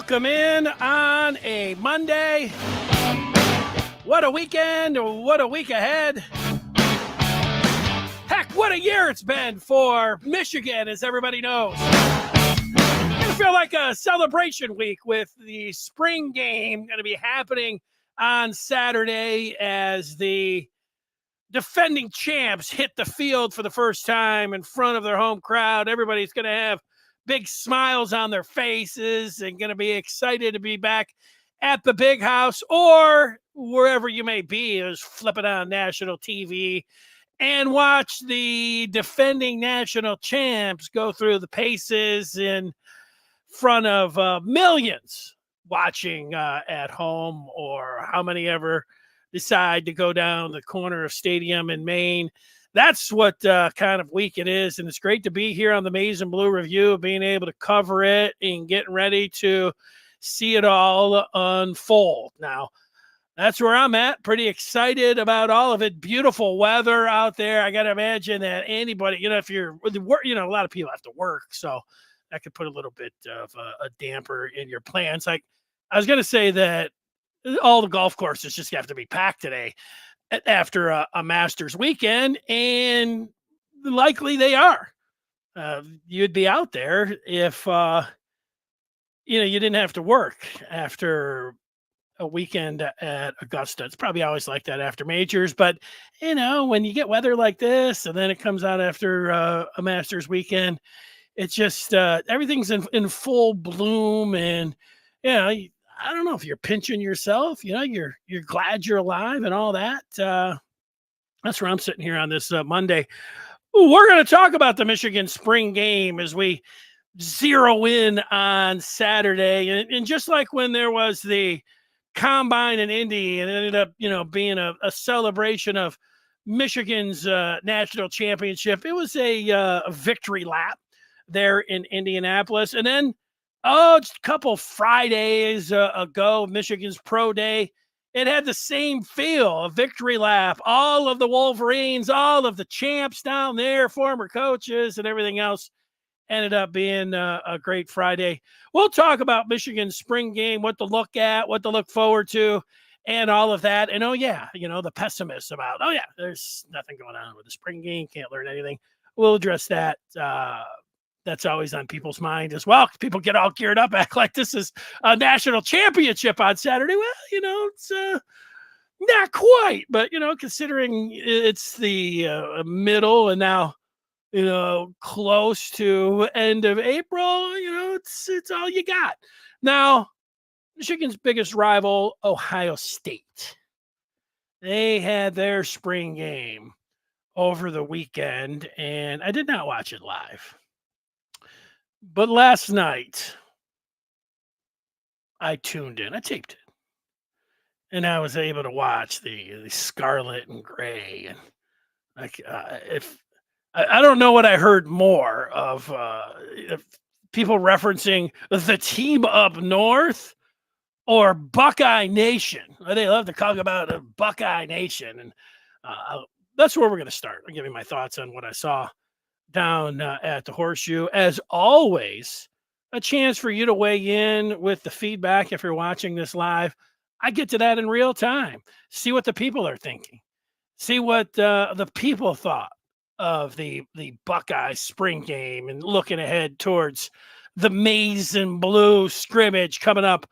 Welcome in on a Monday. What a weekend, what a week ahead. Heck, what a year it's been for Michigan, as everybody knows. It's going to feel like a celebration week with the spring game going to be happening on Saturday as the defending champs hit the field for the first time in front of their home crowd. Everybody's going to have big smiles on their faces and going to be excited to be back at the big house or wherever you may be, is flipping on national TV and watch the defending national champs go through the paces in front of millions watching at home, or how many ever decide to go down the corner of Stadium in Maine. That's what kind of week it is, and it's great to be here on the Maize and Blue Review, being able to cover it and getting ready to see it all unfold. Now, that's where I'm at. Pretty excited about all of it. Beautiful weather out there. I got to imagine that anybody, if you're, a lot of people have to work, so that could put a little bit of a damper in your plans. Like, I was going to say that all the golf courses just have to be packed today after a Masters weekend, and likely they are. You'd be out there if, you didn't have to work after a weekend at Augusta. It's probably always like that after majors, but when you get weather like this and then it comes out after a Masters weekend, it's just everything's in full bloom, and I don't know if you're pinching yourself, you're glad you're alive and all that. That's where I'm sitting here on this Monday. We're going to talk about the Michigan spring game as we zero in on Saturday. And just like when there was the combine in Indy and it ended up, being a celebration of Michigan's national championship, it was a victory lap there in Indianapolis. And then just a couple Fridays ago, Michigan's Pro Day, it had the same feel, a victory lap. All of the Wolverines, all of the champs down there, former coaches and everything else, ended up being a great Friday. We'll talk about Michigan's spring game, what to look at, what to look forward to, and all of that. And, the pessimists about, there's nothing going on with the spring game, can't learn anything. We'll address that. That's always on people's mind as well. People get all geared up, act like this is a national championship on Saturday. Well, it's not quite, but, considering it's the middle and now, close to end of April, it's all you got. Now, Michigan's biggest rival, Ohio State. They had their spring game over the weekend, and I did not watch it live. But last night, I tuned in. I taped it. And I was able to watch the scarlet and gray. And I don't know what I heard more of people referencing the team up north or Buckeye Nation. They love to talk about a Buckeye Nation. And that's where we're going to start. I'll give you my thoughts on what I saw down at the Horseshoe. As always, a chance for you to weigh in with the feedback if you're watching this live. I get to that in real time. See what the people are thinking. See what the people thought of the Buckeye spring game and looking ahead towards the Maize and Blue scrimmage coming up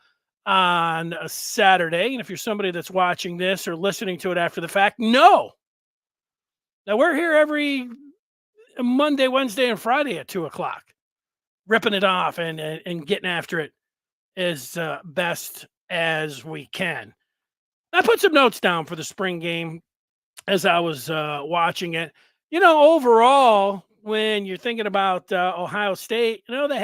on a Saturday. And if you're somebody that's watching this or listening to it after the fact, no. Now, we're here every Monday, Wednesday, and Friday at 2:00, ripping it off and getting after it as best as we can. I put some notes down for the spring game as I was watching it. Overall, when you're thinking about Ohio State, they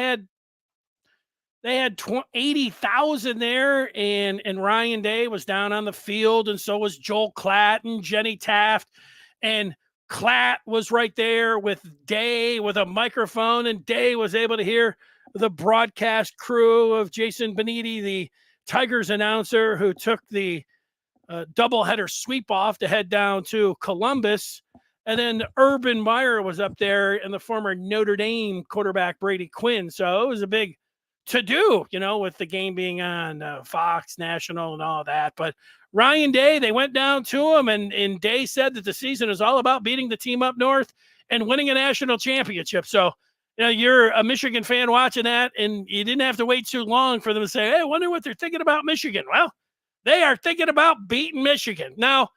had 80,000 there, and Ryan Day was down on the field, and so was Joel Klatt and Jenny Taft, and Klatt was right there with Day with a microphone, and Day was able to hear the broadcast crew of Jason Benetti, the Tigers announcer, who took the doubleheader sweep off to head down to Columbus. And then Urban Meyer was up there and the former Notre Dame quarterback Brady Quinn. So it was a big to do, with the game being on Fox National and all that. But Ryan Day, they went down to him, and Day said that the season is all about beating the team up north and winning a national championship. So, you're a Michigan fan watching that, and you didn't have to wait too long for them to say, hey, I wonder what they're thinking about Michigan. Well, they are thinking about beating Michigan. Now,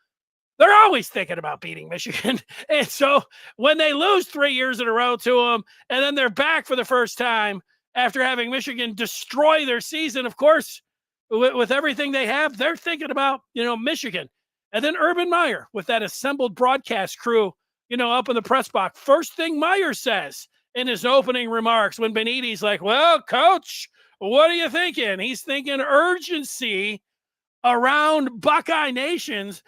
they're always thinking about beating Michigan. And so when they lose 3 years in a row to them, and then they're back for the first time after having Michigan destroy their season, of course, with everything they have, they're thinking about, Michigan. And then Urban Meyer with that assembled broadcast crew, up in the press box. First thing Meyer says in his opening remarks when Benitez like, well, coach, what are you thinking? He's thinking urgency around Buckeye Nations.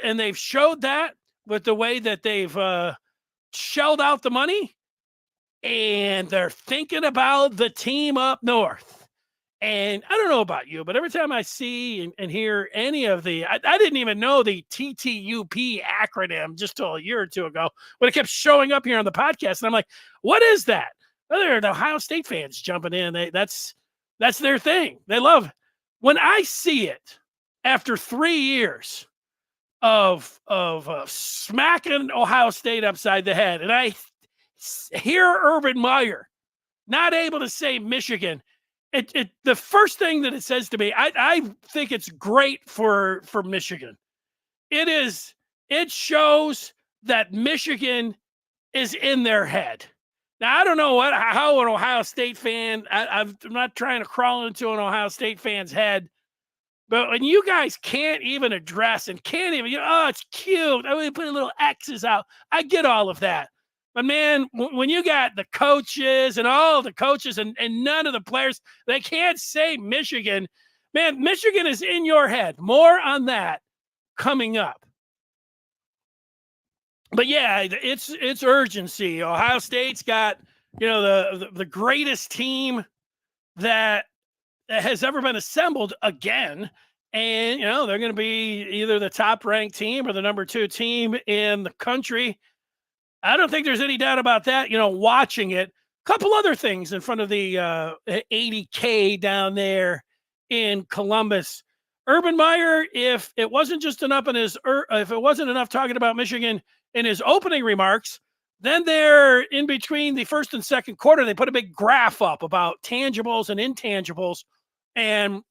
And they've showed that with the way that they've shelled out the money, and they're thinking about the team up north. And I don't know about you, but every time I see and hear any of I didn't even know the TTUP acronym just till a year or two ago when it kept showing up here on the podcast. And I'm like, what is that? Well, they're the Ohio State fans jumping in. That's their thing. They love it. When I see it after 3 years of smacking Ohio State upside the head, and I hear Urban Meyer not able to say Michigan, the first thing that it says to me, I think it's great for Michigan. It shows that Michigan is in their head. Now, I don't know how an Ohio State fan, I'm not trying to crawl into an Ohio State fan's head, but when you guys can't even address and can't even, it's cute. I mean, put a little X's out. I get all of that. But, man, when you got the coaches and all the coaches and none of the players, they can't say Michigan. Man, Michigan is in your head. More on that coming up. But, yeah, it's urgency. Ohio State's got, the greatest team that has ever been assembled again. And, they're going to be either the top ranked team or the number 2 team in the country. I don't think there's any doubt about that, watching it. A couple other things in front of the 80K down there in Columbus. Urban Meyer, if it wasn't enough talking about Michigan in his opening remarks, then they're in between the first and second quarter. They put a big graph up about tangibles and intangibles. And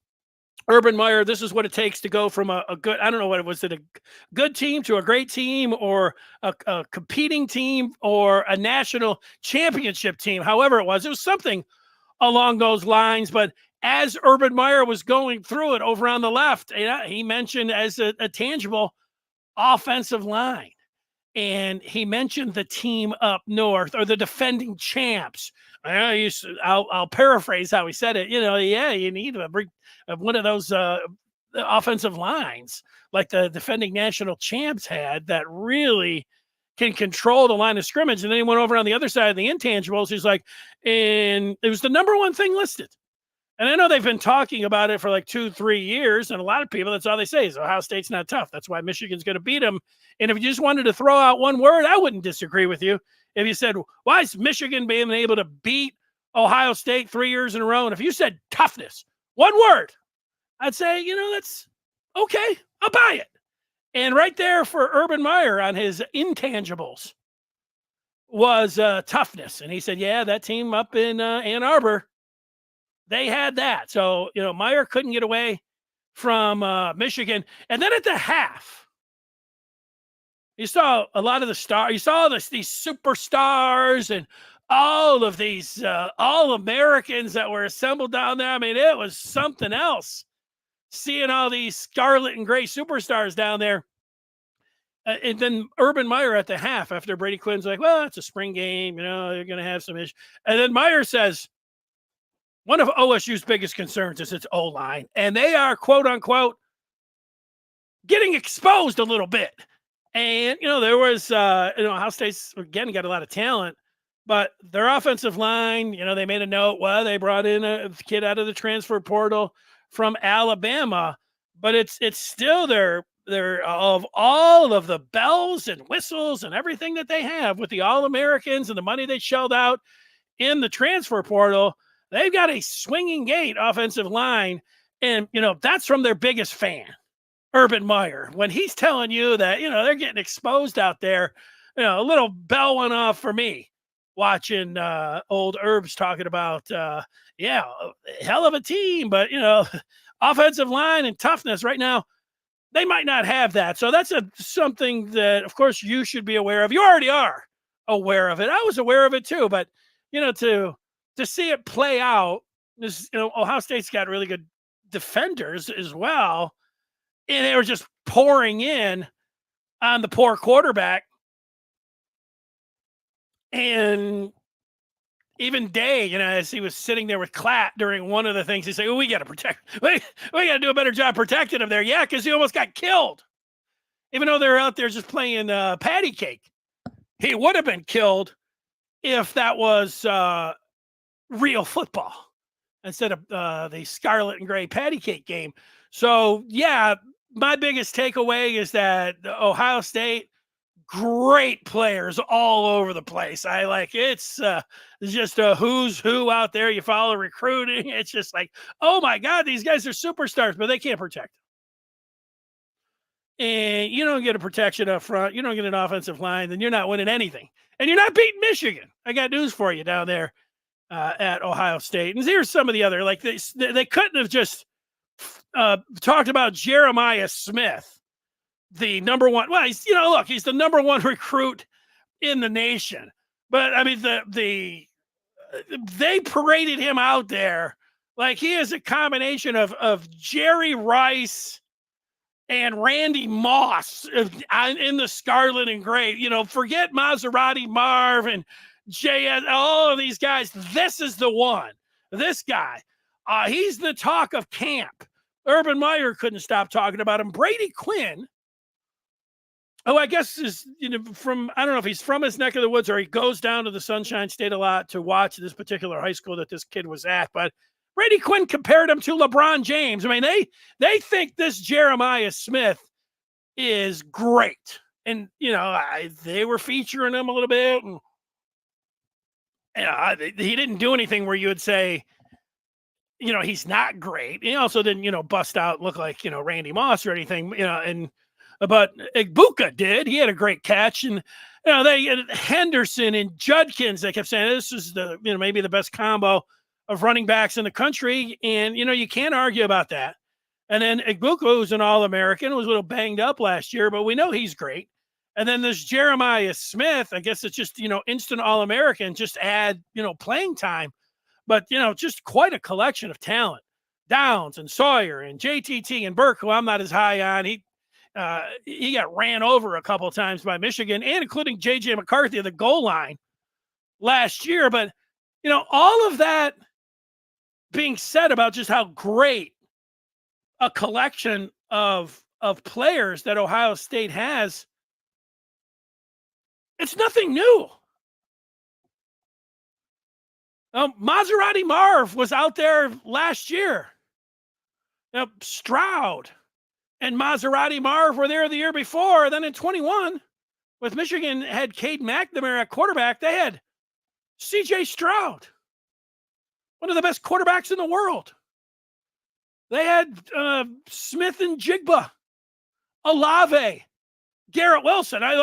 Urban Meyer, this is what it takes to go from a good, I don't know what it was, a good team to a great team or a competing team or a national championship team. However it was something along those lines. But as Urban Meyer was going through it over on the left, he mentioned as a tangible offensive line. And he mentioned the team up north or the defending champs. I'll paraphrase how he said it. You need one of those offensive lines like the defending national champs had that really can control the line of scrimmage. And then he went over on the other side of the intangibles. He's like, and it was the number 1 thing listed. And I know they've been talking about it for like 2-3 years. And a lot of people, that's all they say is Ohio State's not tough. That's why Michigan's going to beat them. And if you just wanted to throw out one word, I wouldn't disagree with you. If you said, why is Michigan being able to beat Ohio State 3 years in a row? And if you said toughness, one word, I'd say, that's okay. I'll buy it. And right there for Urban Meyer on his intangibles was toughness. And he said, yeah, that team up in Ann Arbor, they had that. So, Meyer couldn't get away from Michigan. And then at the half, you saw a lot of the stars. You saw these superstars and all of these All-Americans that were assembled down there. I mean, it was something else seeing all these scarlet and gray superstars down there. And then Urban Meyer at the half after Brady Quinn's like, well, it's a spring game. You're going to have some issues. And then Meyer says, one of OSU's biggest concerns is its O-line. And they are, quote unquote, getting exposed a little bit. And, there was, Ohio State's, again, got a lot of talent. But their offensive line, they made a note. Well, they brought in a kid out of the transfer portal from Alabama. But it's still their of all of the bells and whistles and everything that they have with the All-Americans and the money they shelled out in the transfer portal, They've got a swinging gate offensive line, and that's from their biggest fan, Urban Meyer. When he's telling you that they're getting exposed out there, a little bell went off for me watching old Herbs talking about hell of a team, but offensive line and toughness right now. They might not have that. So that's something that, of course, you should be aware of. You already are aware of it. I was aware of it too, but to see it play out, this Ohio State's got really good defenders as well, and they were just pouring in on the poor quarterback. And even Day, as he was sitting there with Klatt during one of the things, he said, we got to protect. We got to do a better job protecting him there. Yeah, because he almost got killed. Even though they're out there just playing patty cake. He would have been killed if that was real football instead of the scarlet and gray patty cake game. So, yeah, my biggest takeaway is that Ohio State, great players all over the place. It's just a who's who out there. You follow recruiting. It's just like, oh my God, these guys are superstars, but they can't protect. And you don't get a protection up front. You don't get an offensive line, then you're not winning anything. And you're not beating Michigan. I got news for you down there at Ohio State. And here's some of the other, they couldn't have just talked about Jeremiah Smith, the number one. Well, he's the number one recruit in the nation. But I mean, they paraded him out there like he is a combination of Jerry Rice and Randy Moss in the scarlet and gray. Forget Maserati Marv and JS, all of these guys. This is the one. This guy, he's the talk of camp. Urban Meyer couldn't stop talking about him. Brady Quinn, I guess is from, I don't know if he's from his neck of the woods or he goes down to the Sunshine State a lot to watch this particular high school that this kid was at. But Brady Quinn compared him to LeBron James. I mean, they think this Jeremiah Smith is great, and they were featuring him a little bit, and he didn't do anything where you would say, he's not great. He also didn't bust out, look like Randy Moss or anything, but Igbuka did. He had a great catch, and they Henderson and Judkins. They kept saying this is the maybe the best combo of running backs in the country, and you can't argue about that. And then Igbuka, who's an All-American, was a little banged up last year, but we know he's great. And then there's Jeremiah Smith. I guess it's just instant All-American. Just add playing time, but just quite a collection of talent. Downs and Sawyer and JTT and Burke, who I'm not as high on. He got ran over a couple of times by Michigan, and including JJ McCarthy at the goal line last year. But all of that being said about just how great a collection of players that Ohio State has, it's nothing new. Maserati Marv was out there last year. Stroud and Maserati Marv were there the year before. Then in 21, with Michigan had Cade McNamara at quarterback, they had C.J. Stroud, one of the best quarterbacks in the world. They had Smith and Jigba, Olave, Garrett Wilson. I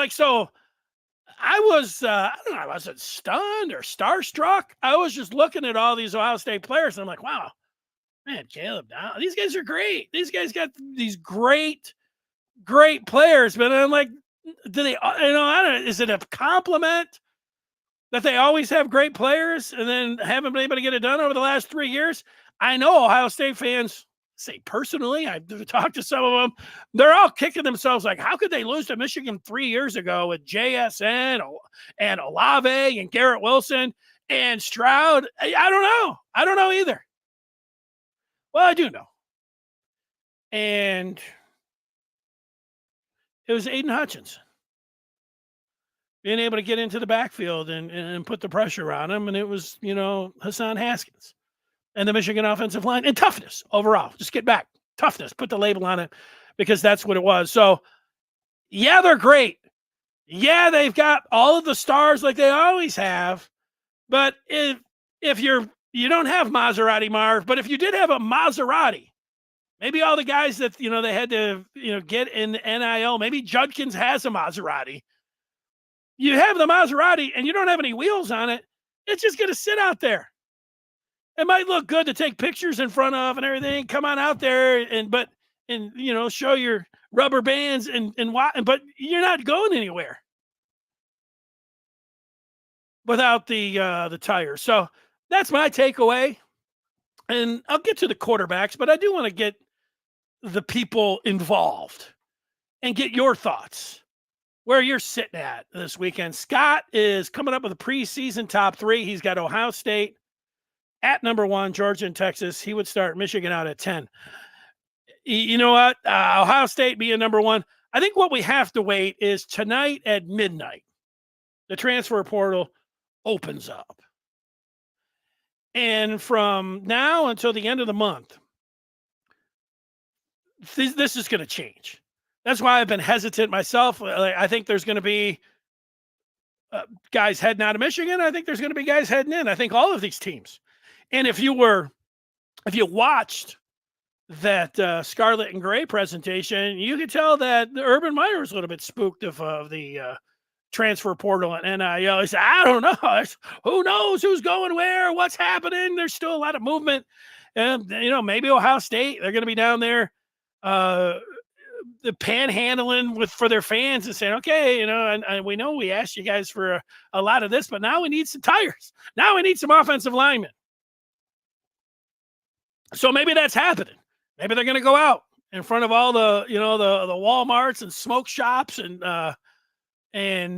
was, I don't know, I wasn't stunned or starstruck. I was just looking at all these Ohio State players, and I'm like, wow, man, Caleb, these guys are great. These guys got these great players. But I'm like, do they, I don't know, is it a compliment that they always have great players and then haven't been able to get it done over the last 3 years? I know Ohio State fans say personally, I've talked to some of them, they're all kicking themselves like, how could they lose to Michigan 3 years ago with JSN and Olave and Garrett Wilson and Stroud? I don't know. I don't know either. Well, I do know. And it was Aiden Hutchins being able to get into the backfield and put the pressure on him. And it was, Hassan Haskins and the Michigan offensive line and toughness overall. Just get back. Toughness. Put the label on it because that's what it was. So, yeah, they're great. Yeah, they've got all of the stars like they always have. But if you're You don't have Maserati Marv, but if you did have a Maserati, maybe all the guys that, they had to, get in NIL, maybe Judkins has a Maserati. You have the Maserati and you don't have any wheels on it. It's just going to sit out there. It might look good to take pictures in front of and everything. Come on out there and show your rubber bands but you're not going anywhere without the tires. So that's my takeaway. And I'll get to the quarterbacks, but I do want to get the people involved and get your thoughts where you're sitting at this weekend. Scott is coming up with a preseason top 3. He's got Ohio State at number 1, Georgia and Texas. He would start Michigan out at 10. You know what? Ohio State being number 1. I think what we have to wait is tonight at midnight, the transfer portal opens up. And from now until the end of the month, this is going to change. That's why I've been hesitant myself. I think there's going to be guys heading out of Michigan. I think there's going to be guys heading in. I think all of these teams. And if you watched that Scarlet and Gray presentation, you could tell that Urban Meyer was a little bit spooked of the transfer portal and NIL. He said, I don't know. Who knows who's going where, what's happening? There's still a lot of movement. And, maybe Ohio State, they're going to be down there the panhandling for their fans and saying, okay, and we know we asked you guys for a lot of this, but now we need some tires. Now we need some offensive linemen. So maybe that's happening. Maybe they're going to go out in front of all the, the Walmarts and smoke shops and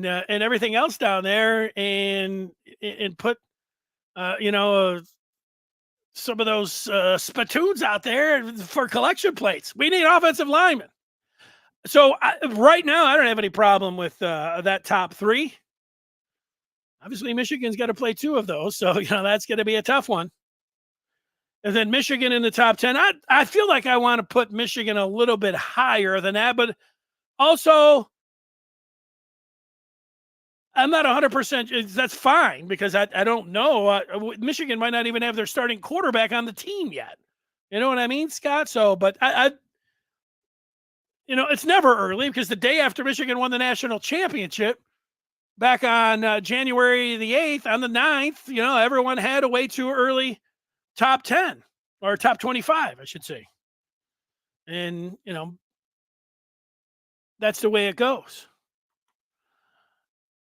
everything else down there and put, some of those spittoons out there for collection plates. We need offensive linemen. So right now, I don't have any problem with that top 3. Obviously, Michigan's got to play 2 of those. So, that's going to be a tough one. And then Michigan in the top 10. I feel like I want to put Michigan a little bit higher than that, but also I'm not 100%. That's fine because I don't know. Michigan might not even have their starting quarterback on the team yet. You know what I mean, Scott? So, but it's never early because the day after Michigan won the national championship back on January the 8th, on the 9th, everyone had a way too early top 10 or top 25, I should say. And, that's the way it goes.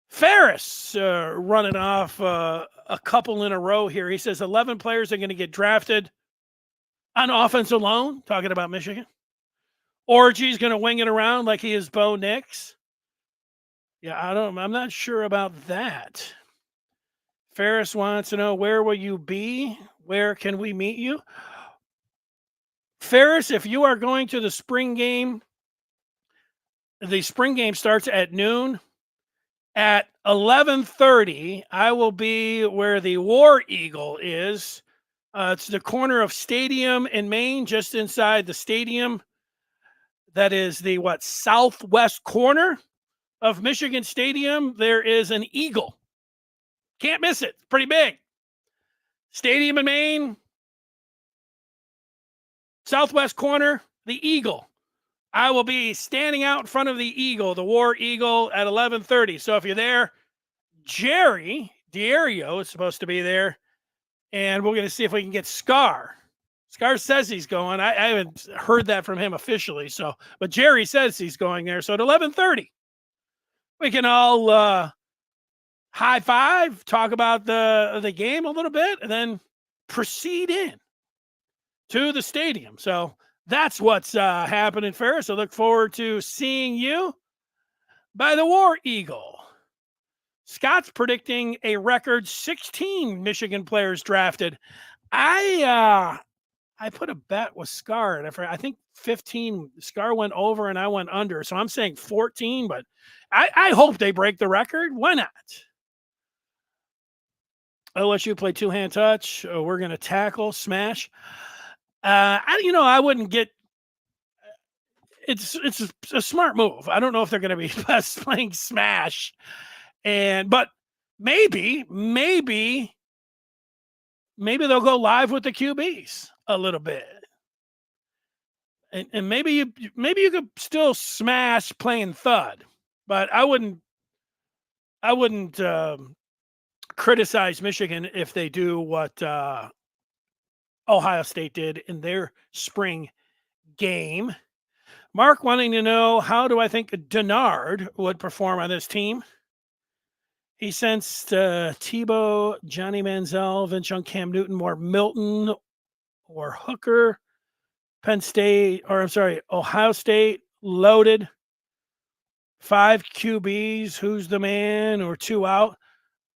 Ferris running off a couple in a row here. He says 11 players are going to get drafted on offense alone, talking about Michigan. Orgy's going to wing it around like he is Bo Nix. Yeah, I'm not sure about that. Ferris wants to know, where will you be? Where can we meet you? Ferris, if you are going to the spring game starts at noon. At 11:30, I will be where the War Eagle is. It's the corner of Stadium in Maine, just inside the stadium. That is the southwest corner of Michigan Stadium. There is an eagle. Can't miss it. It's pretty big. Stadium in Maine, southwest corner, the eagle. I will be standing out in front of the eagle, the War Eagle, at 11:30. So if you're there, Jerry D'Ario is supposed to be there, and we're going to see if we can get Scar. Scar says he's going. I haven't heard that from him officially. But Jerry says he's going there. So at 11:30, we can all high five, talk about the game a little bit, and then proceed in to the stadium. So that's what's happening, Ferris. I look forward to seeing you by the War Eagle. Scott's predicting a record 16 Michigan players drafted. I put a bet with Scar, and I think 15. Scar went over, and I went under. So I'm saying 14, but I hope they break the record. Why not? OSU play two-hand touch. We're going to tackle, smash. I wouldn't get. It's a smart move. I don't know if they're going to be best playing smash, but maybe maybe they'll go live with the QBs a little bit. And maybe you could still smash playing thud, but I wouldn't criticize Michigan if they do what Ohio State did in their spring game. Mark wanting to know, how do I think Denard would perform on this team? He sensed Tebow, Johnny Manziel, Vince Young, Cam Newton, more Milton or Hooker. Ohio State loaded. 5 QBs, who's the man, or 2 out.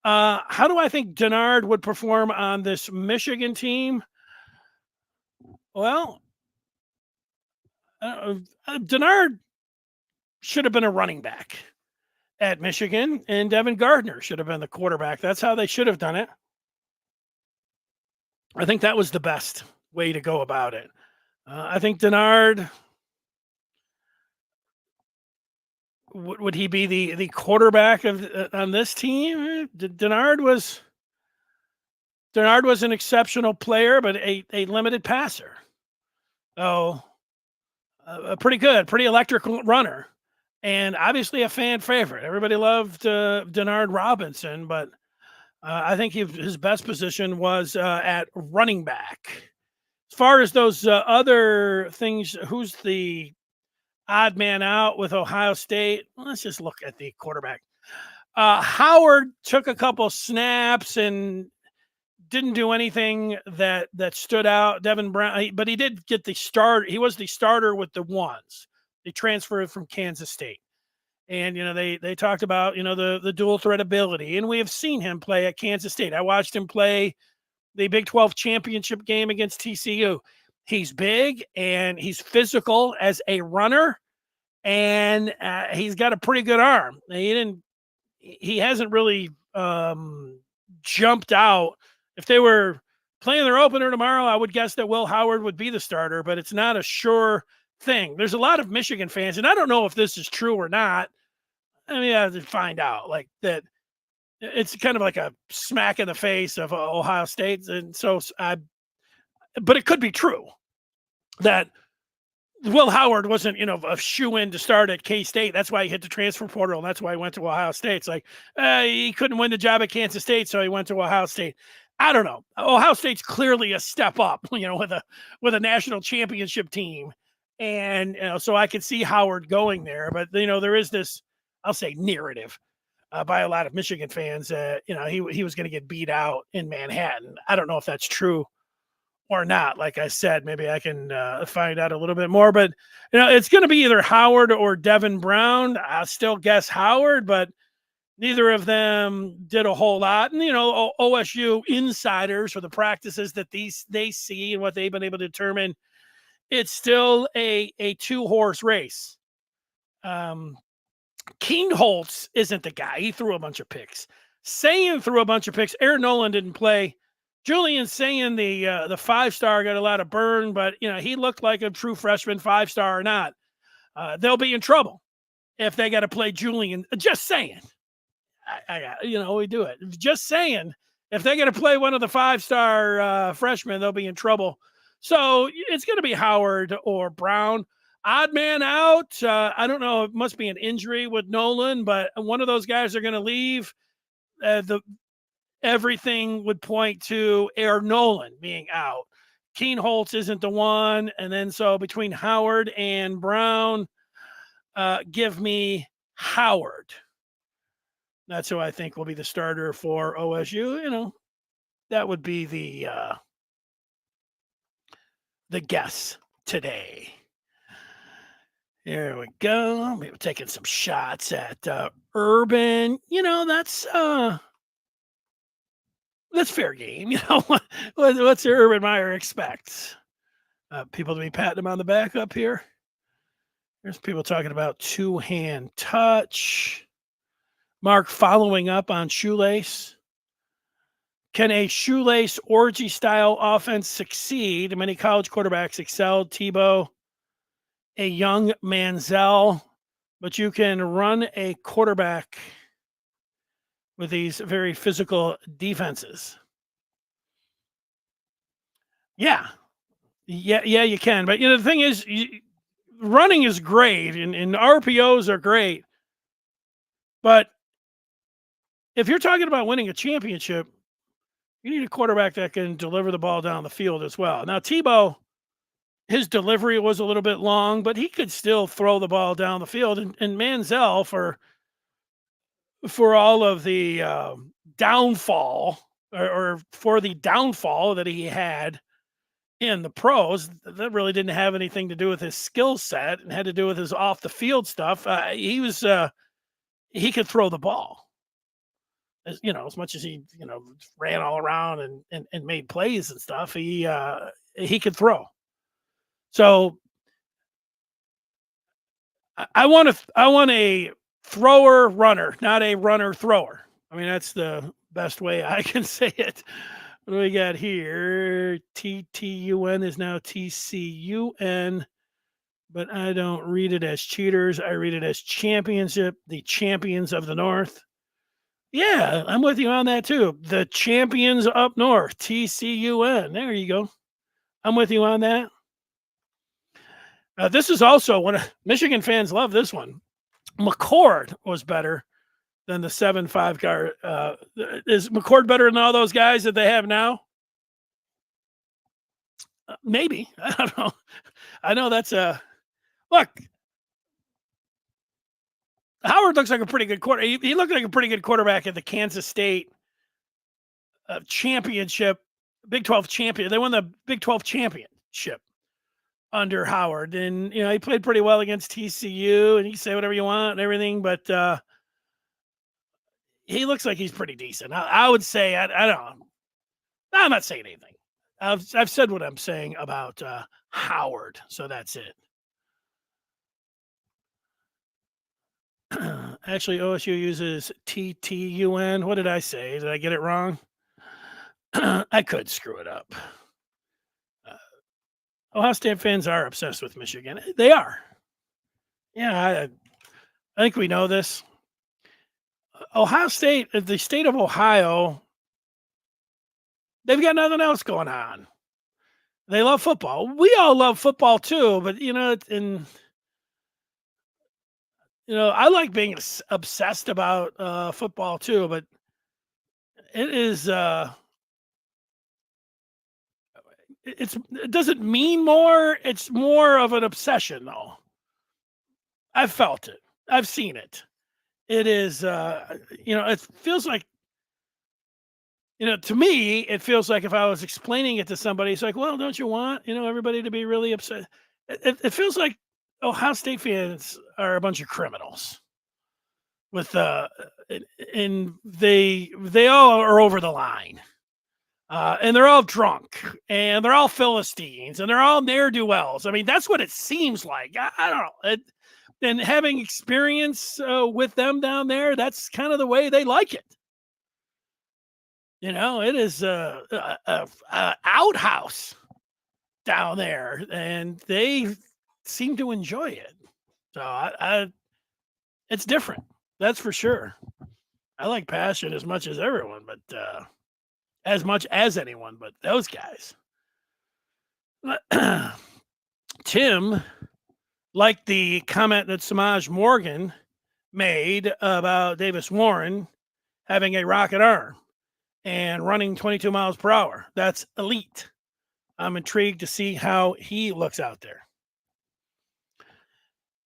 How do I think Denard would perform on this Michigan team? Well, Denard should have been a running back at Michigan, and Devin Gardner should have been the quarterback. That's how they should have done it. I think that was the best way to go about it. I think Denard, would he be the quarterback of on this team? Denard was an exceptional player, but a limited passer. Oh, a pretty good, pretty electric runner, and obviously a fan favorite. Everybody loved Denard Robinson, but I think his best position was at running back. As far as those other things, who's the odd man out with Ohio State? Let's just look at the quarterback. Howard took a couple snaps and didn't do anything that stood out. Devin Brown, but he did get the start. He was the starter with the ones. They transferred from Kansas State. And, they talked about, the dual threat ability. And we have seen him play at Kansas State. I watched him play the Big 12 championship game against TCU. He's big and he's physical as a runner. And he's got a pretty good arm. He hasn't really jumped out. If they were playing their opener tomorrow, I would guess that Will Howard would be the starter, but it's not a sure thing. There's a lot of Michigan fans, and I don't know if this is true or not. I mean, I have to find out, like, that it's kind of like a smack in the face of Ohio State. And so but it could be true that Will Howard wasn't, a shoe-in to start at K-State. That's why he hit the transfer portal, and that's why he went to Ohio State. It's like he couldn't win the job at Kansas State, so he went to Ohio State. I don't know. Ohio State's clearly a step up, with a national championship team, and so I could see Howard going there. But there is this, I'll say, narrative by a lot of Michigan fans that he was going to get beat out in Manhattan. I don't know if that's true or not. Like I said, maybe I can find out a little bit more, but it's going to be either Howard or Devin Brown. I still guess Howard, but neither of them did a whole lot. And OSU insiders, for the practices that they see and what they've been able to determine, it's still a 2-horse race. Keenholz isn't the guy. He threw a bunch of picks. Sayin threw a bunch of picks. Aaron Nolan didn't play. Julian Sayin, the 5-star, got a lot of burn, but he looked like a true freshman, 5-star or not. They'll be in trouble if they got to play Julian. Just saying. We do it. Just saying. If they got to play one of the 5-star freshmen, they'll be in trouble. So it's going to be Howard or Brown. Odd man out. I don't know. It must be an injury with Nolan, but one of those guys are going to leave. Everything would point to Aaron Nolan being out. Keenholz isn't the one. And then so between Howard and Brown, give me Howard. That's who I think will be the starter for OSU. That would be the guess today. There we go. Maybe taking some shots at Urban. That's fair game. What's Urban Meyer expect? People to be patting him on the back up here. There's people talking about 2-hand touch. Mark following up on shoelace. Can a shoelace orgy style offense succeed? Many college quarterbacks excelled. Tebow, a young Manziel, but you can run a quarterback with these very physical defenses. Yeah. Yeah, you can. But the thing is, running is great, and RPOs are great. But if you're talking about winning a championship, you need a quarterback that can deliver the ball down the field as well. Now, Tebow, his delivery was a little bit long, but he could still throw the ball down the field. And Manziel, for all of the downfall, or for the downfall that he had in the pros, that really didn't have anything to do with his skill set and had to do with his off the field stuff. He could throw the ball, as much as he ran all around and made plays and stuff. He could throw. So I want a thrower runner, not a runner thrower. I mean, that's the best way I can say it. What do we got here? TTUN is now TCUN, but I don't read it as cheaters. I read it as championship, the champions of the North. Yeah, I'm with you on that too. The champions up north, TCUN. There you go. I'm with you on that. This is also one of Michigan fans love this one. McCord was better than the 7-5 guard. Is McCord better than all those guys that they have now? Maybe. I don't know. I know that's a look. Howard looks like a pretty good quarter. He looked like a pretty good quarterback at the Kansas State championship, Big 12 champion. They won the Big 12 championship under Howard, and he played pretty well against TCU. And you can say whatever you want and everything, but he looks like he's pretty decent. I would say I don't know. I'm not saying anything. I've said what I'm saying about Howard, so that's it. Actually, OSU uses TTUN. What did I say? Did I get it wrong? I could screw it up. Ohio State fans are obsessed with Michigan. They are. Yeah, I think we know this. Ohio State, the state of Ohio, they've got nothing else going on. They love football. We all love football too, but I like being obsessed about football too, but it is it doesn't mean more. It's more of an obsession though. I've felt it. I've seen it. It is it feels like to me, it feels like if I was explaining it to somebody, it's like, well, don't you want, everybody to be really upset? It feels like Ohio State fans are a bunch of criminals with, and they all are over the line. And they're all drunk and they're all Philistines and they're all ne'er-do-wells. I mean, that's what it seems like. I don't know. And having experience with them down there, that's kind of the way they like it. It is a outhouse down there, and they seem to enjoy it. So it's different. That's for sure. I like passion as much as everyone, but as much as anyone, but those guys. Tim liked the comment that Samaj Morgan made about Davis Warren having a rocket arm and running 22 miles per hour. That's elite. I'm intrigued to see how he looks out there.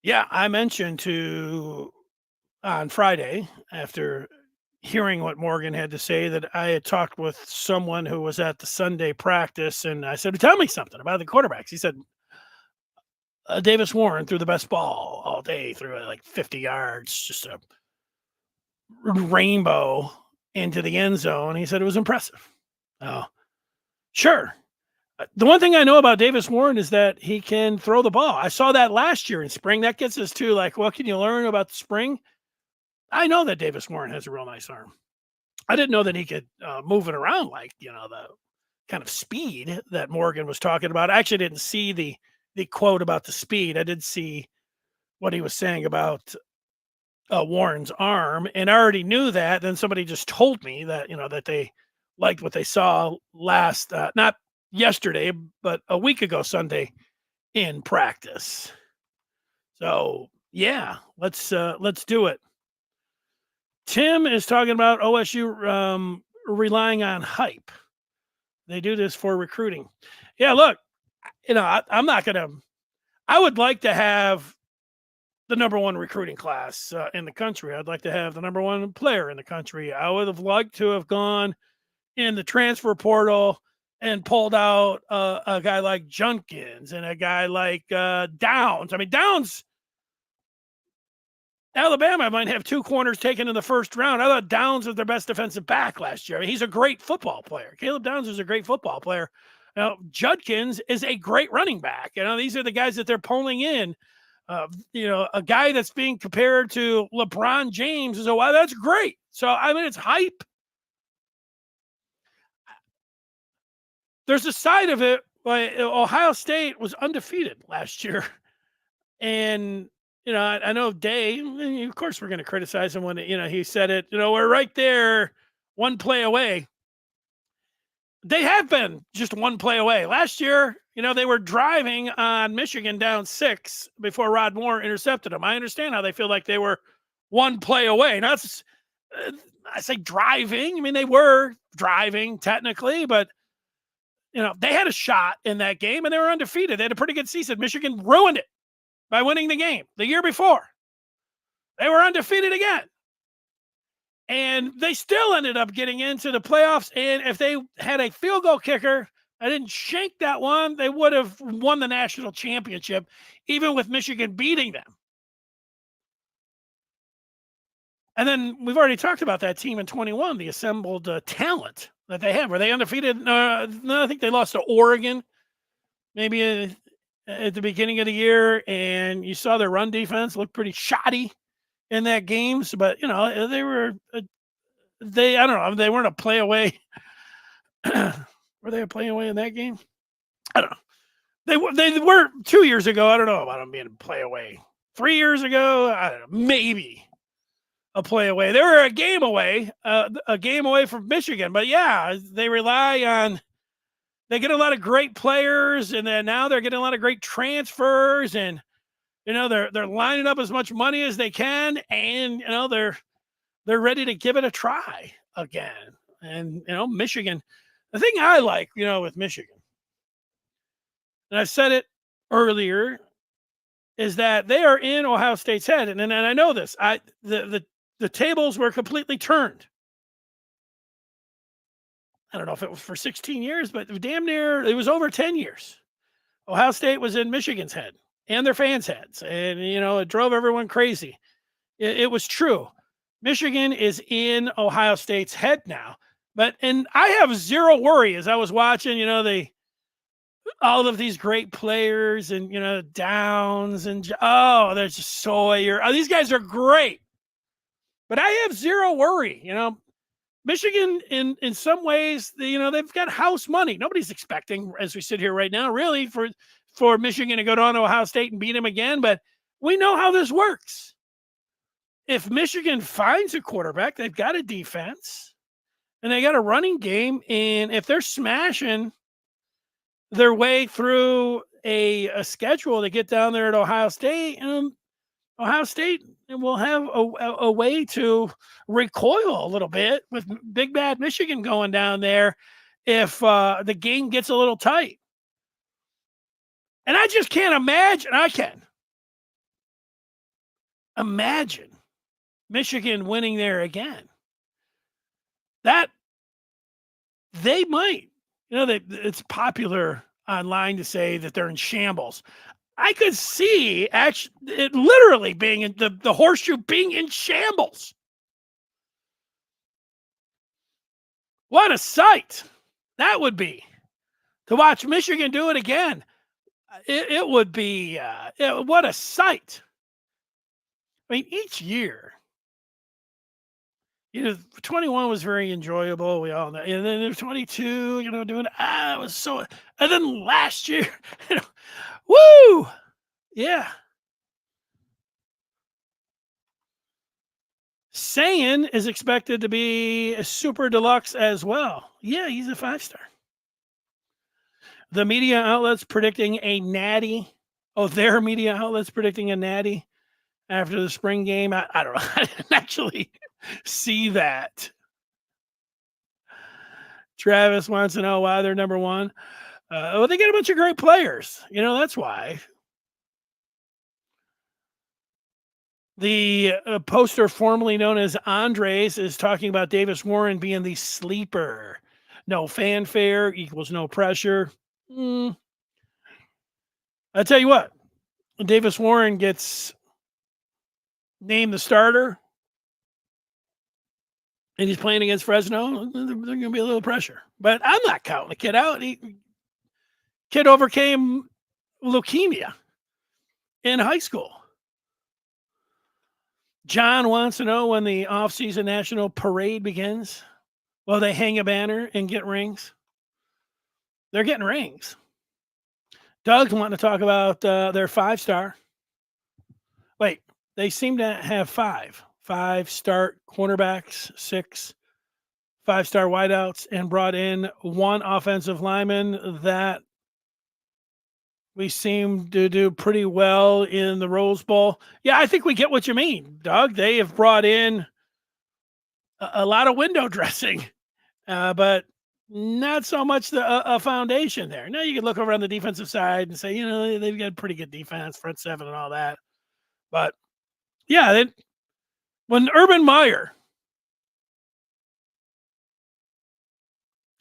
Yeah, I mentioned on Friday, after hearing what Morgan had to say, that I had talked with someone who was at the Sunday practice, and I said, tell me something about the quarterbacks. He said, Davis Warren threw the best ball all day, threw like 50 yards, just a rainbow into the end zone. He said it was impressive. Oh, sure. The one thing I know about Davis Warren is that he can throw the ball. I saw that last year in spring. That gets us to like, what can you learn about the spring? I know that Davis Warren has a real nice arm. I didn't know that he could move it around like, the kind of speed that Morgan was talking about. I actually didn't see the quote about the speed. I did see what he was saying about Warren's arm, and I already knew that. Then somebody just told me that, that they liked what they saw last, not yesterday, but a week ago Sunday in practice. So yeah, let's do it. Tim is talking about OSU relying on hype. They do this for recruiting. Yeah, look, I'm not gonna. I would like to have the number one recruiting class in the country. I'd like to have the number one player in the country. I would have liked to have gone in the transfer portal and pulled out a guy like Junkins and a guy like Downs. I mean, Downs, Alabama might have two corners taken in the first round. I thought Downs was their best defensive back last year. I mean, he's a great football player. Caleb Downs is a great football player. Judkins is a great running back. These are the guys that they're pulling in. A guy that's being compared to LeBron James is that's great. So, I mean, it's hype. There's a side of it. Ohio State was undefeated last year. And, I know Day, of course, we're going to criticize him when, he said it, we're right there, one play away. They have been just one play away. Last year, they were driving on Michigan down 6 before Rod Moore intercepted them. I understand how they feel like they were one play away. Now, I say driving. I mean, they were driving technically, but, they had a shot in that game and they were undefeated. They had a pretty good season. Michigan ruined it by winning the game the year before. They were undefeated again. And they still ended up getting into the playoffs. And if they had a field goal kicker, I didn't shank that one, they would have won the national championship, even with Michigan beating them. And then we've already talked about that team in 21, the assembled talent that they have. Were they undefeated? No, I think they lost to Oregon, maybe at the beginning of the year. And you saw their run defense look pretty shoddy in that game. But, they were, I don't know, they weren't a play away. Were they a play away in that game? I don't know. They were 2 years ago. I don't know about them being a play away. 3 years ago, I don't know, maybe a play away. They were a game away from Michigan. But yeah, they rely on, they get a lot of great players, and then now they're getting a lot of great transfers, and they're lining up as much money as they can, and they're ready to give it a try again. And Michigan, the thing I like, with Michigan, and I've said it earlier, is that they are in Ohio State's head. And I know this. The tables were completely turned. I don't know if it was for 16 years, but damn near, it was over 10 years. Ohio State was in Michigan's head and their fans' heads. And, it drove everyone crazy. It was true. Michigan is in Ohio State's head now. And I have zero worry as I was watching, all of these great players and, Downs and, there's Sawyer. These guys are great. But I have zero worry. Michigan, in some ways, they've got house money. Nobody's expecting, as we sit here right now, really, for Michigan to go down to Ohio State and beat them again. But we know how this works. If Michigan finds a quarterback, they've got a defense, and they got a running game. And if they're smashing their way through a schedule to get down there at Ohio State, Ohio State will have a way to recoil a little bit with Big Bad Michigan going down there if the game gets a little tight. And I just can't imagine. I can imagine Michigan winning there again. That they might. It's popular online to say that they're in shambles. I could see actually it literally being in the horseshoe being in shambles. What a sight that would be to watch Michigan do it again. It would be what a sight. I mean, each year, 21 was very enjoyable. We all know. And then there's 22, doing it was so. And then last year, woo! Yeah. Sayan is expected to be a super deluxe as well. Yeah, he's a 5-star. The media outlets predicting a natty. Oh, their media outlets predicting a natty after the spring game. I don't know. I didn't actually see that. Travis wants to know why they're number one. Well, they got a bunch of great players. That's why. The poster formerly known as Andres is talking about Davis Warren being the sleeper. No fanfare equals no pressure. I tell you what, Davis Warren gets named the starter and he's playing against Fresno, there's going to be a little pressure. But I'm not counting the kid out. Kid overcame leukemia in high school. John wants to know when the off-season national parade begins. Will they hang a banner and get rings? They're getting rings. Doug's wanting to talk about their 5-star. Wait, they seem to have 5. 5 start cornerbacks, 6 5-star wideouts, and brought in 1 offensive lineman that we seem to do pretty well in the Rose Bowl. Yeah, I think we get what you mean, Doug. They have brought in a lot of window dressing, but not so much a foundation there. Now you can look over on the defensive side and say, they've got pretty good defense, front 7 and all that. But yeah, when Urban Meyer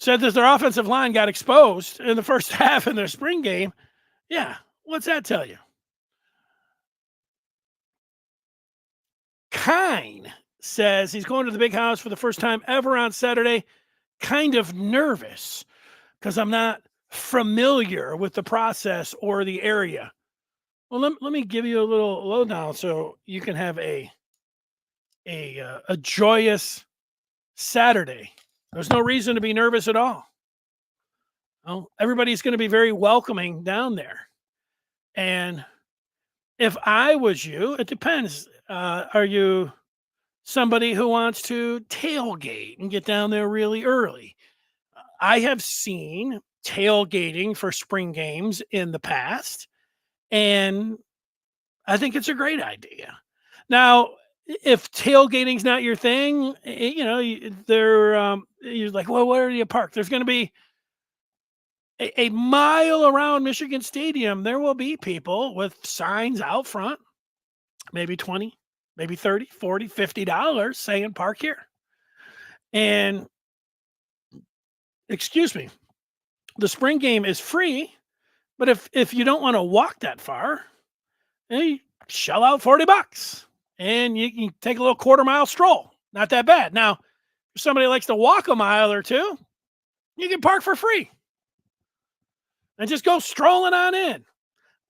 said that their offensive line got exposed in the first half in their spring game, yeah, what's that tell you? Kine says he's going to the big house for the first time ever on Saturday. Kind of nervous because I'm not familiar with the process or the area. Well, let me give you a little lowdown so you can have a joyous Saturday. There's no reason to be nervous at all. Well, everybody's going to be very welcoming down there. And if I was you, it depends. Are you somebody who wants to tailgate and get down there really early? I have seen tailgating for spring games in the past, and I think it's a great idea. Now, if tailgating's not your thing, you're like, well, where do you park? There's going to be a mile around Michigan Stadium. There will be people with signs out front, maybe 20, maybe 30, 40, $50 saying park here. And excuse me, the spring game is free, but if you don't want to walk that far, you shell out $40 and you can take a little quarter-mile stroll. Not that bad. Now, if somebody likes to walk a mile or two, you can park for free and just go strolling on in.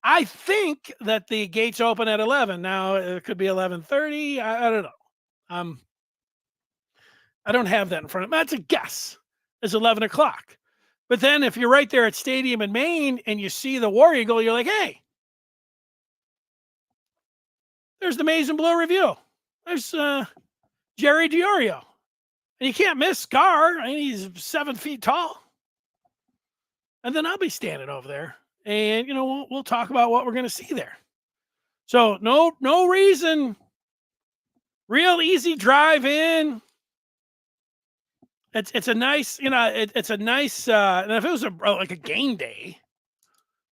I think that the gates open at 11. Now, it could be 11:30. I don't know. I don't have that in front of me. That's a guess. It's 11 o'clock. But then if you're right there at Stadium in Maine and you see the War Eagle, you're like, hey, there's the Maize and Blue Review. There's Jerry Diorio. And you can't miss Scar. I mean, he's 7 feet tall. And then I'll be standing over there. And, we'll talk about what we're going to see there. So no reason. Real easy drive in. It's a nice, it's a nice, and if it was like a game day,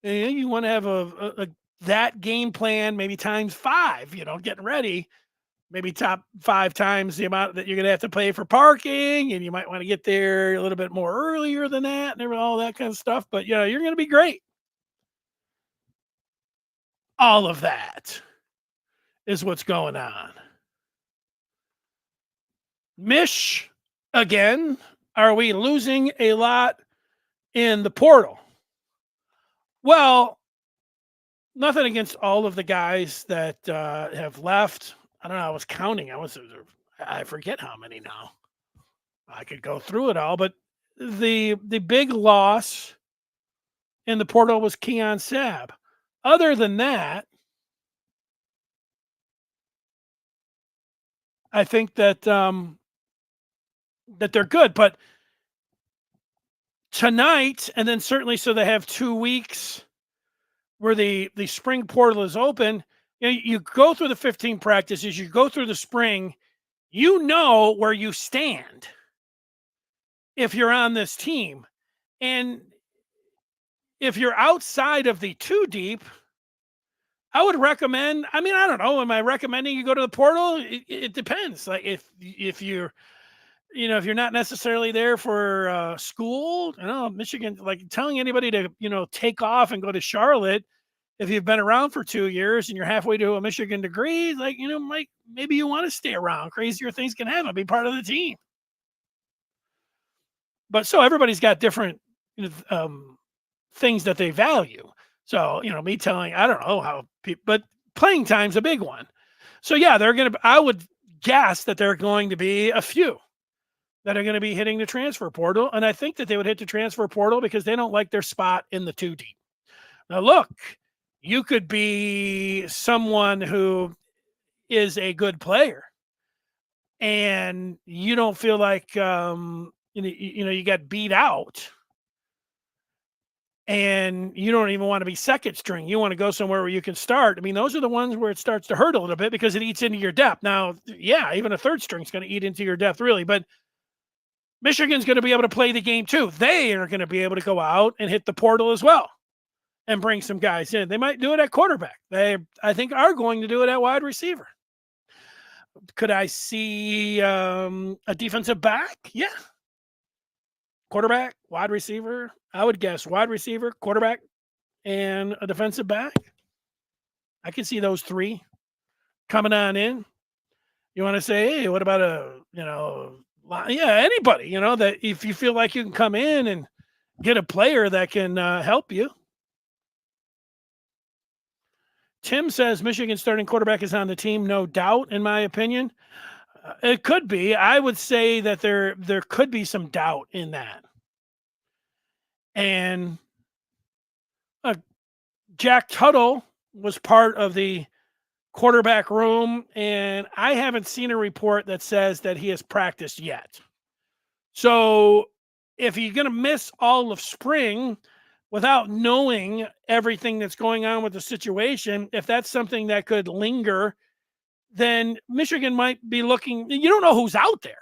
you want to have a that game plan, maybe times 5, getting ready, maybe top 5 times the amount that you're going to have to pay for parking. And you might want to get there a little bit more earlier than that and all that kind of stuff. But, you're going to be great. All of that is what's going on. Mish, again, are we losing a lot in the portal? Well, nothing against all of the guys that have left. I don't know. I was counting. I forget how many now. I could go through it all, but the big loss in the portal was Keon Sabb. Other than that, I think that that they're good. But tonight, and then certainly so they have 2 weeks where the spring portal is open. You go through the 15 practices, you go through the spring, you know where you stand if you're on this team. And if you're outside of the 2 deep, I would recommend, I don't know, am I recommending you go to the portal? It depends. Like if you're, if you're not necessarily there for school, Michigan, like telling anybody to, take off and go to Charlotte, if you've been around for 2 years and you're halfway to a Michigan degree, maybe you want to stay around. Crazier things can happen, be part of the team. But so everybody's got different things that they value. So, me telling, I don't know how people, but playing time's a big one. So yeah, I would guess that there are going to be a few that are going to be hitting the transfer portal. And I think that they would hit the transfer portal because they don't like their spot in the 2 deep. Now look, you could be someone who is a good player and you don't feel like, you got beat out and you don't even want to be second string. You want to go somewhere where you can start. Those are the ones where it starts to hurt a little bit because it eats into your depth. Now, yeah, even a third string is going to eat into your depth really, but Michigan's going to be able to play the game too. They are going to be able to go out and hit the portal as well and bring some guys in. They might do it at quarterback. They, I think, are going to do it at wide receiver. Could I see a defensive back? Yeah. Quarterback, wide receiver. I would guess wide receiver, quarterback, and a defensive back. I can see those 3 coming on in. You want to say, hey, what about anybody, that if you feel like you can come in and get a player that can help you. Tim says Michigan starting quarterback is on the team. No doubt, in my opinion. It could be. I would say that there could be some doubt in that. And Jack Tuttle was part of the quarterback room, and I haven't seen a report that says that he has practiced yet. So if you're going to miss all of spring without knowing everything that's going on with the situation, if that's something that could linger, then Michigan might be looking, you don't know who's out there.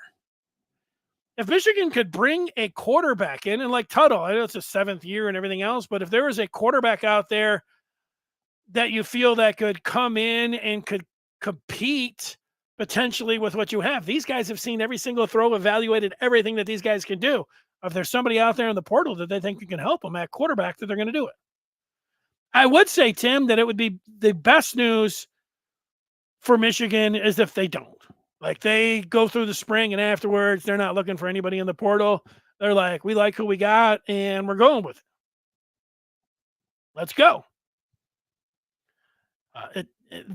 If Michigan could bring a quarterback in, and like Tuttle, I know it's a 7th year and everything else, but if there was a quarterback out there that you feel that could come in and could compete potentially with what you have, these guys have seen every single throw, evaluated everything that these guys can do. If there's somebody out there in the portal that they think can help them at quarterback, that they're going to do it. I would say, Tim, that it would be the best news for Michigan is if they don't. Like they go through the spring and afterwards, they're not looking for anybody in the portal. They're like, we like who we got and we're going with it. Let's go.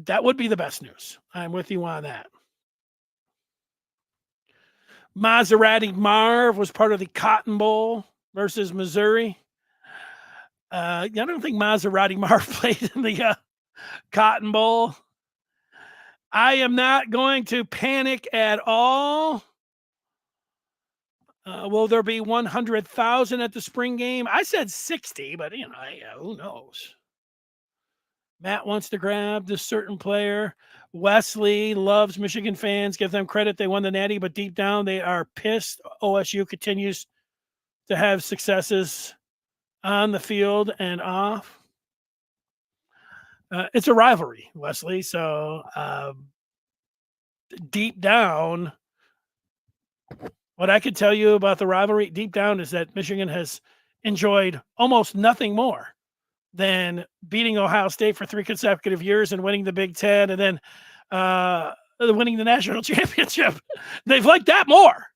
That would be the best news. I'm with you on that. Maserati Marv was part of the Cotton Bowl versus Missouri. I don't think Maserati Marv played in the Cotton Bowl. I am not going to panic at all. Will there be 100,000 at the spring game? I said 60, but who knows? Matt wants to grab this certain player. Wesley loves Michigan fans. Give them credit. They won the Natty, but deep down they are pissed. OSU continues to have successes on the field and off. It's a rivalry, Wesley. So deep down, what I could tell you about the rivalry deep down is that Michigan has enjoyed almost nothing more than beating Ohio State for 3 consecutive years and winning the Big Ten and then winning the national championship. They've liked that more,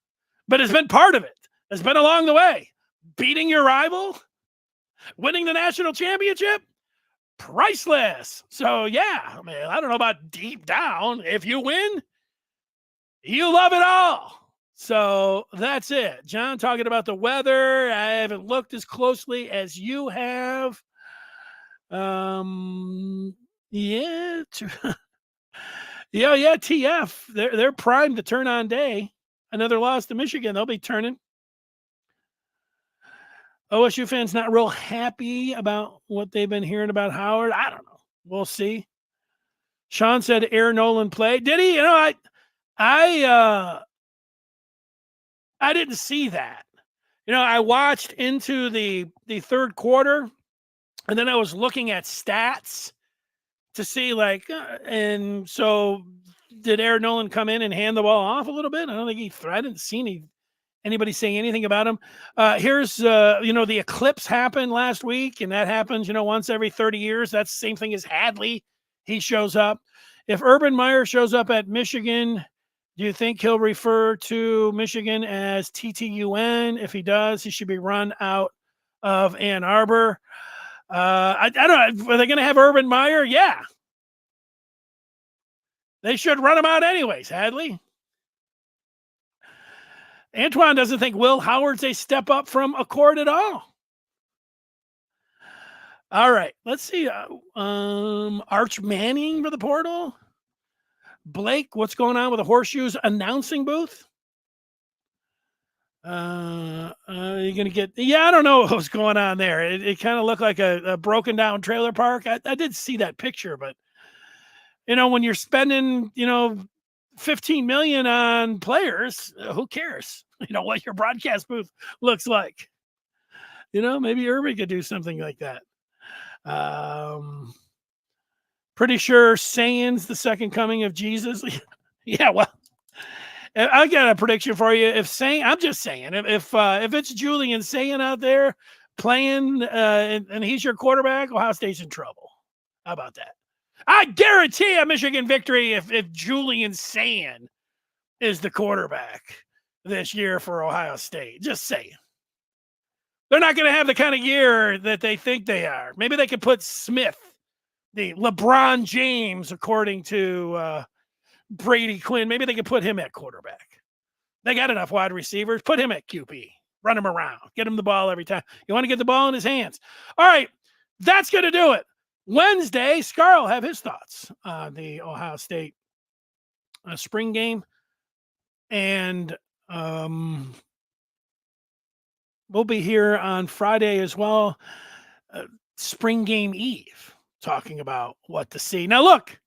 but it's been part of it. It's been along the way. Beating your rival, winning the national championship, priceless. So, yeah, I don't know about deep down. If you win, you love it all. So that's it. John talking about the weather. I haven't looked as closely as you have. Yeah. yeah, TF. They're primed to turn on day. Another loss to Michigan. They'll be turning. OSU fans not real happy about what they've been hearing about Howard. I don't know. We'll see. Sean said Aaron Nolan played. Did he? I didn't see that. I watched into the third quarter, and then I was looking at stats to see and so did Aaron Nolan come in and hand the ball off a little bit? I don't think I didn't see anybody saying anything about him. Here's the eclipse happened last week, and that happens once every 30 years. That's the same thing as Hadley. He shows up. If Urban Meyer shows up at Michigan, do you think he'll refer to Michigan as TTUN? If he does, he should be run out of Ann Arbor. I don't know. Are they going to have Urban Meyer? Yeah. They should run him out anyways, Hadley. Antoine doesn't think Will Howard's a step up from Accord at all. All right. Let's see. Arch Manning for the portal. Blake, what's going on with the Horseshoes announcing booth? You're going to get... Yeah, I don't know what's going on there. It kind of looked like a broken down trailer park. I did see that picture, but, when you're spending, $15 million on players, who cares? What your broadcast booth looks like. Maybe Irving could do something like that. Pretty sure Sayan's the second coming of Jesus. Yeah, well, I got a prediction for you. I'm just saying, if it's Julian Sayan out there playing and he's your quarterback, Ohio State's in trouble. How about that? I guarantee a Michigan victory if Julian Sayan is the quarterback this year for Ohio State. Just saying. They're not going to have the kind of year that they think they are. Maybe they could put Smith, the LeBron James, according to Brady Quinn. Maybe they could put him at quarterback. They got enough wide receivers. Put him at QB. Run him around. Get him the ball every time. You want to get the ball in his hands. All right. That's going to do it. Wednesday, Scar will have his thoughts on the Ohio State spring game. And we'll be here on Friday as well, spring game eve, talking about what to see. Now, look,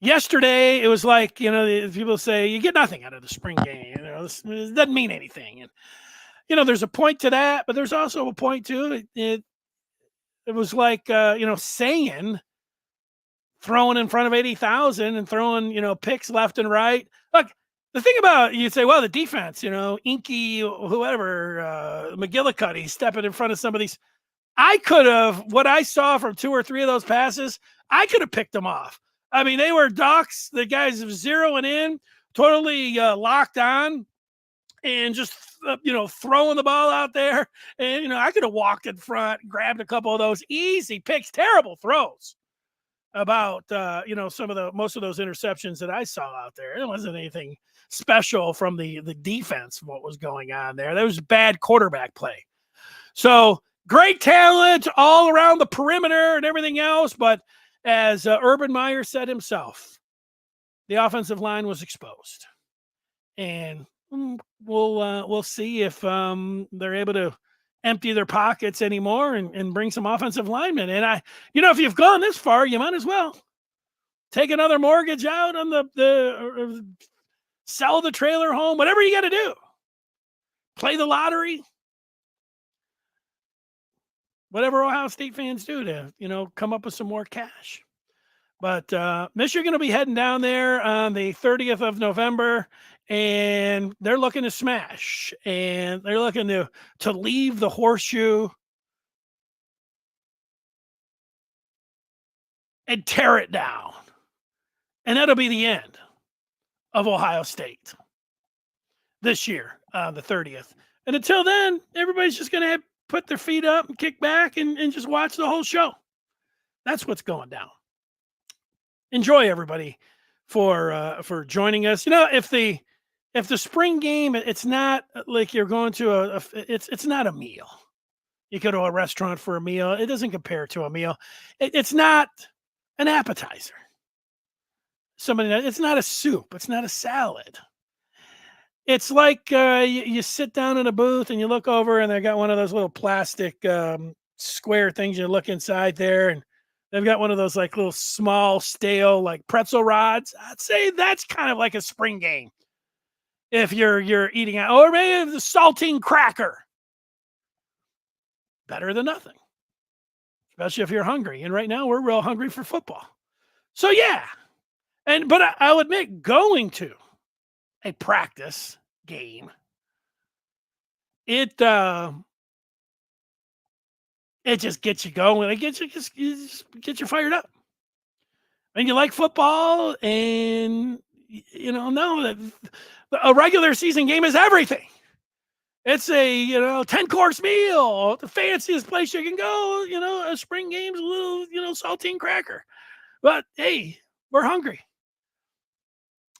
yesterday it was like, people say you get nothing out of the spring game. It doesn't mean anything. And, there's a point to that, but there's also a point to it. It was like, saying throwing in front of 80,000 and throwing, picks left and right. Look, the thing about, you'd say, well, the defense, Inky, whoever, McGillicuddy stepping in front of some of these. What I saw from 2 or 3 of those passes, I could have picked them off. I mean, they were docks. The guys zeroing in, totally locked on, and just, throwing the ball out there. And, I could have walked in front, grabbed a couple of those easy picks, terrible throws about, most of those interceptions that I saw out there. It wasn't anything special from the defense, what was going on there. That was bad quarterback play. So great talent all around the perimeter and everything else. But as Urban Meyer said himself, the offensive line was exposed. And we'll see if they're able to empty their pockets anymore and bring some offensive linemen. And if you've gone this far, you might as well take another mortgage out on or sell the trailer home, whatever you got to do. Play the lottery. Whatever Ohio State fans do to, come up with some more cash. But Michigan will be heading down there on the 30th of November, and they're looking to smash, and they're looking to leave the Horseshoe and tear it down. And that'll be the end of Ohio State this year on the 30th. And until then, everybody's just going to put their feet up and kick back and just watch the whole show. That's what's going down. Enjoy, everybody, for joining us. If the spring game, it's not like you're going to it's not a meal. You go to a restaurant for a meal. It doesn't compare to a meal. It's not an appetizer. It's not a soup. It's not a salad. It's like you sit down in a booth and you look over and they got one of those little plastic square things. You look inside there and they've got one of those like little small stale like pretzel rods. I'd say that's kind of like a spring game if you're eating out, or maybe the saltine cracker. Better than nothing, especially if you're hungry. And right now we're real hungry for football. So yeah, but I'll admit going to a practice game, it it just gets you going. It gets just gets you fired up. And you like football, and know that a regular season game is everything. It's a 10-course meal, the fanciest place you can go. A spring game's a little saltine cracker. But hey, we're hungry,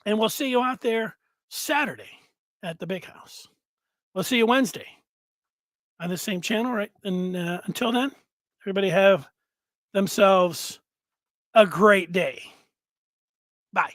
and we'll see you out there Saturday at the Big House. We'll see you Wednesday on the same channel, right? And until then, everybody have themselves a great day. Bye.